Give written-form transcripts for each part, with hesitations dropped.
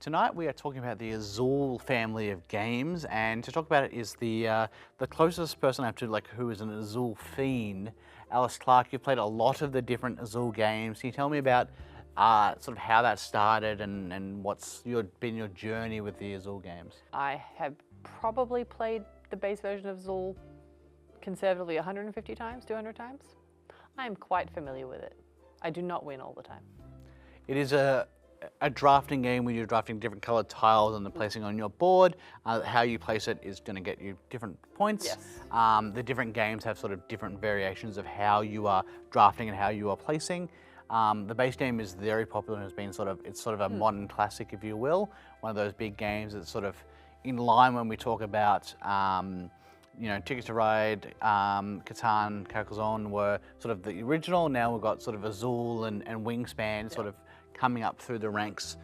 Tonight we are talking about the Azul family of games, and to talk about it is the closest person I have to who is an Azul fiend, Alice Clarke. You've played a lot of the different Azul games. Can you tell me about sort of how that started and what's been your journey with the Azul games? I have probably played the base version of Azul conservatively 150 times, 200 times. I am quite familiar with it. I do not win all the time. It is a drafting game where you're drafting different colored tiles and they're placing on your board. How you place it is going to get you different points. Yes. The different games have sort of different variations of how you are drafting and how you are placing. The base game is very popular and has been it's sort of a modern classic, if you will. One of those big games that's sort of in line when we talk about Ticket to Ride, Catan, Carcassonne were sort of the original. Now we've got sort of Azul and Wingspan sort of coming up through the ranks.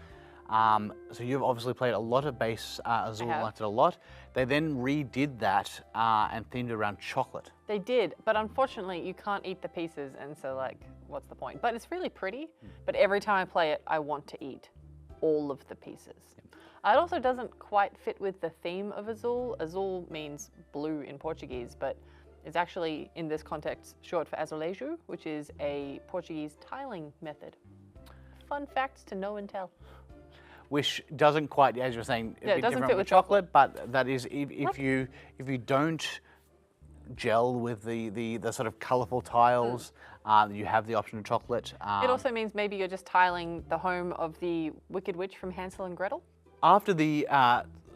So you've obviously played a lot of base Azul, liked it a lot. They then redid that and themed it around chocolate. They did, but unfortunately you can't eat the pieces, and so what's the point? But it's really pretty, but every time I play it, I want to eat all of the pieces. It also doesn't quite fit with the theme of Azul. Azul means blue in Portuguese, but it's actually, in this context, short for azulejo, which is a Portuguese tiling method. Fun facts to know and tell. Which doesn't quite, as you were saying, a bit doesn't different fit with with chocolate, but that is if you don't gel with the sort of colourful tiles, you have the option of chocolate. It also means maybe you're just tiling the home of the Wicked Witch from Hansel and Gretel. After the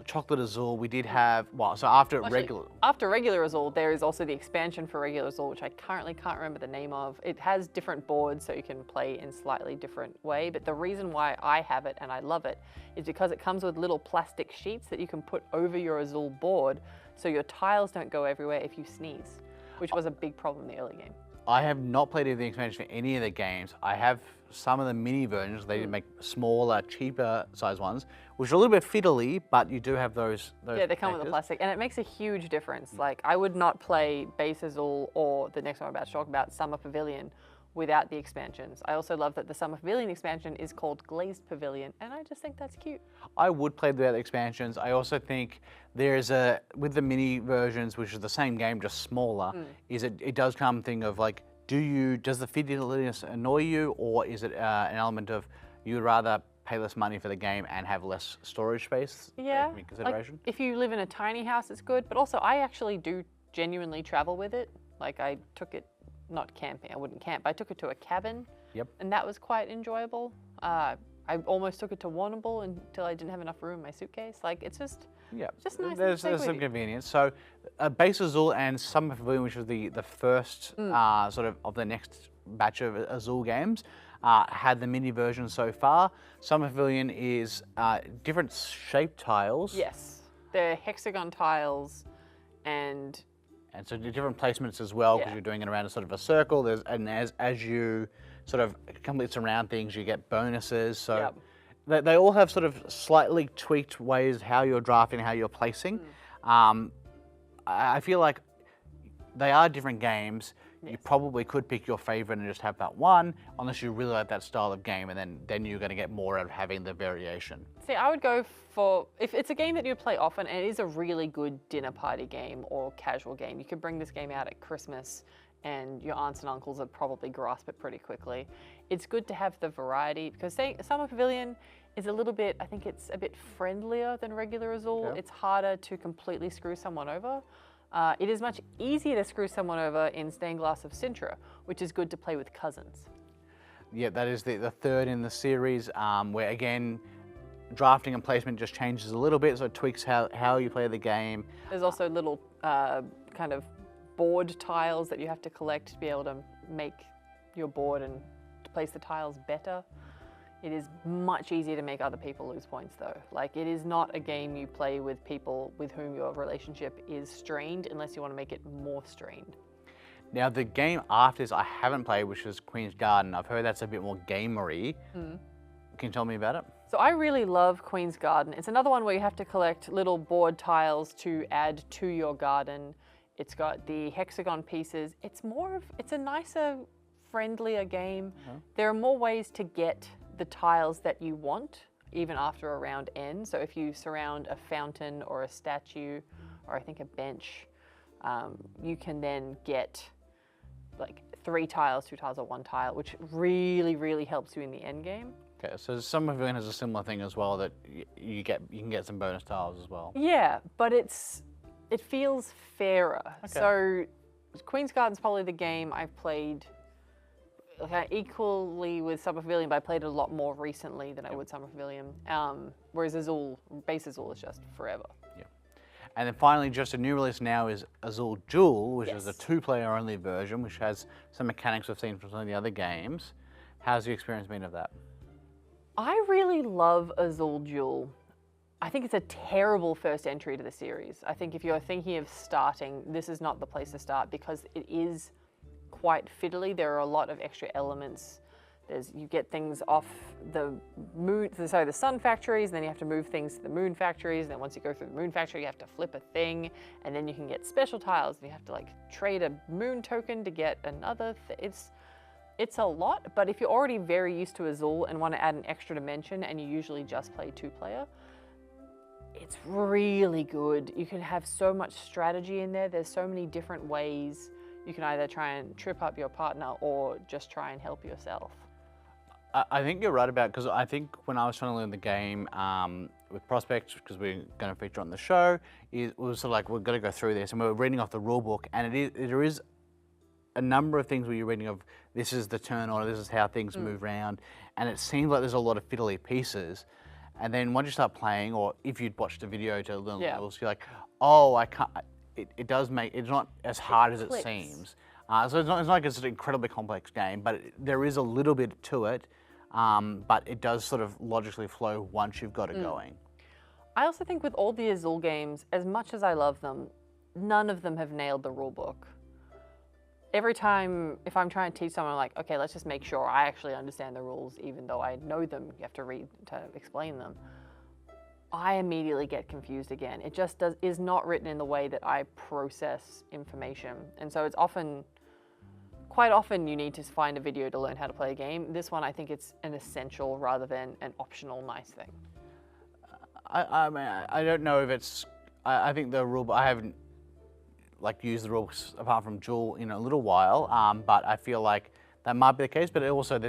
chocolate Azul, we did have, after regular Azul, there is also the expansion for regular Azul, which I currently can't remember the name of. It has different boards, so you can play in slightly different way, but the reason why I have it and I love it is because it comes with little plastic sheets that you can put over your Azul board, so your tiles don't go everywhere if you sneeze, which was a big problem in the early game. I have not played any of the expansion for any of the games. I have some of the mini versions. They did make smaller, cheaper size ones, which are a little bit fiddly, but you do have those Yeah, they come with the plastic, and it makes a huge difference. I would not play base Azul or the next one I'm about to talk about, Summer Pavilion, without the expansions. I also love that the Summer Pavilion expansion is called Glazed Pavilion, and I just think that's cute. I would play without the expansions. I also think there's with the mini versions, which is the same game, just smaller, it does come thing of does the fiddliness annoy you, or is it an element of you would rather pay less money for the game and have less storage space? Yeah, consideration? If you live in a tiny house, it's good, but also I actually do genuinely travel with it. I took it, not camping, I wouldn't camp, but I took it to a cabin. Yep. And that was quite enjoyable. I almost took it to Warrnambool until I didn't have enough room in my suitcase. It's just nice. There's some convenience. So base Azul and Summer Pavilion, which was the first sort of the next batch of Azul games, had the mini version so far. Summer Pavilion is different shaped tiles. Yes, they're hexagon tiles, and so different placements as well, because you're doing it around a sort of a circle. As you sort of complete around things, you get bonuses. So they all have sort of slightly tweaked ways how you're drafting, how you're placing. I feel like they are different games. You probably could pick your favorite and just have that one, unless you really like that style of game, and then you're going to get more out of having the variation. See, I would go for, if it's a game that you play often, and it is a really good dinner party game or casual game, you could bring this game out at Christmas and your aunts and uncles would probably grasp it pretty quickly. It's good to have the variety, because Summer Pavilion is a little bit, I think it's a bit friendlier than regular Azul. It's harder to completely screw someone over. It is much easier to screw someone over in Stained Glass of Sintra, which is good to play with cousins. Yeah, that is the third in the series, where again, drafting and placement just changes a little bit, so it tweaks how you play the game. There's also little kind of board tiles that you have to collect to be able to make your board and to place the tiles better. It is much easier to make other people lose points though. It is not a game you play with people with whom your relationship is strained, unless you want to make it more strained. Now the game after this I haven't played, which is Queen's Garden. I've heard that's a bit more gamery. Can you tell me about it? So I really love Queen's Garden. It's another one where you have to collect little board tiles to add to your garden. It's got the hexagon pieces. It's a nicer, friendlier game. There are more ways to get the tiles that you want even after a round ends. So if you surround a fountain or a statue, or I think a bench, you can then get like 3 tiles, 2 tiles, or 1 tile, which really, really helps you in the end game. Okay, so Summer Pavilion has a similar thing as well, that you can get some bonus tiles as well. Yeah, but it feels fairer. Okay. So Queen's Garden's probably the game I've played equally with Summer Pavilion, but I played it a lot more recently than I would Summer Pavilion. Whereas base Azul is just forever. Yeah. And then finally, just a new release now is Azul Duel, which is a 2-player only version, which has some mechanics we've seen from some of the other games. How's the experience been of that? I really love Azul Duel. I think it's a terrible first entry to the series. I think if you're thinking of starting, this is not the place to start because it is quite fiddly. There are a lot of extra elements. You get things off the sun factories, and then you have to move things to the moon factories, and then once you go through the moon factory, you have to flip a thing, and then you can get special tiles, and you have to like trade a moon token to get another It's a lot, but if you're already very used to Azul and want to add an extra dimension and you usually just play 2-player, it's really good. You can have so much strategy in there. There's so many different ways you can either try and trip up your partner or just try and help yourself. I think you're right about, because I think when I was trying to learn the game with Prospect, because we're going to feature on the show, it was sort of like, we've got to go through this, and we were reading off the rule book, and there is a number of things where you're reading of, this is the turn order, this is how things move around, and it seems like there's a lot of fiddly pieces. And then once you start playing, or if you'd watched a video to learn the rules, you're like, oh, I can't. It does make, it's not as hard as it seems. So it's not like it's an incredibly complex game, but there is a little bit to it, but it does sort of logically flow once you've got it going. I also think with all the Azul games, as much as I love them, none of them have nailed the rule book. Every time, if I'm trying to teach someone, I'm like, okay, let's just make sure I actually understand the rules, even though I know them, you have to read to explain them. I immediately get confused again. It just is not written in the way that I process information. And so it's quite often you need to find a video to learn how to play a game. This one, I think it's an essential rather than an optional nice thing. I mean, I don't know if it's, I think the rule, I haven't used the rules apart from Duel in a little while, but I feel like that might be the case. But also,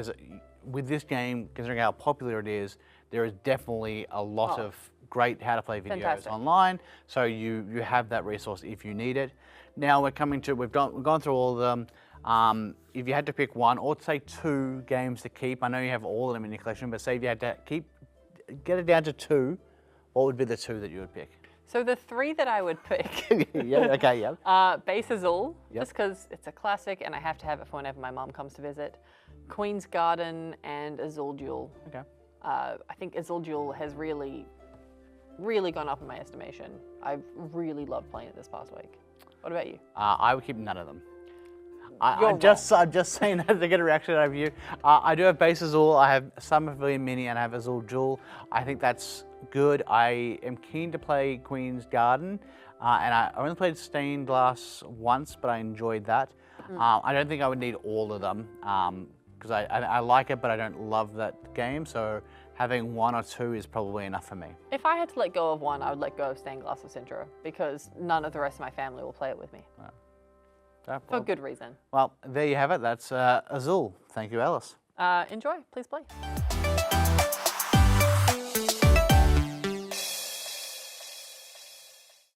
with this game, considering how popular it is, there is definitely a lot of great how to play videos online. So you have that resource if you need it. Now we're coming to, we've gone through all of them. If you had to pick one, or say 2 games to keep, I know you have all of them in your collection, but say if you had to get it down to 2, what would be the 2 that you would pick? So the 3 that I would pick, Base Azul, just because it's a classic and I have to have it for whenever my mom comes to visit. Queen's Garden and Azul Duel. Okay. I think Azul Duel has really, really gone up in my estimation. I've really loved playing it this past week. What about you? I would keep none of them. I'm just saying that to get a reaction out of you. I do have Base Azul, I have Summer Pavilion Mini, and I have Azul Duel. I think that's good. I am keen to play Queen's Garden, and I only played Stained Glass once, but I enjoyed that. I don't think I would need all of them, because I like it, but I don't love that game, so having 1 or 2 is probably enough for me. If I had to let go of one, I would let go of Stained Glass of Sintra, because none of the rest of my family will play it with me. For good reason. Well, there you have it. That's Azul. Thank you, Alice. Enjoy. Please play.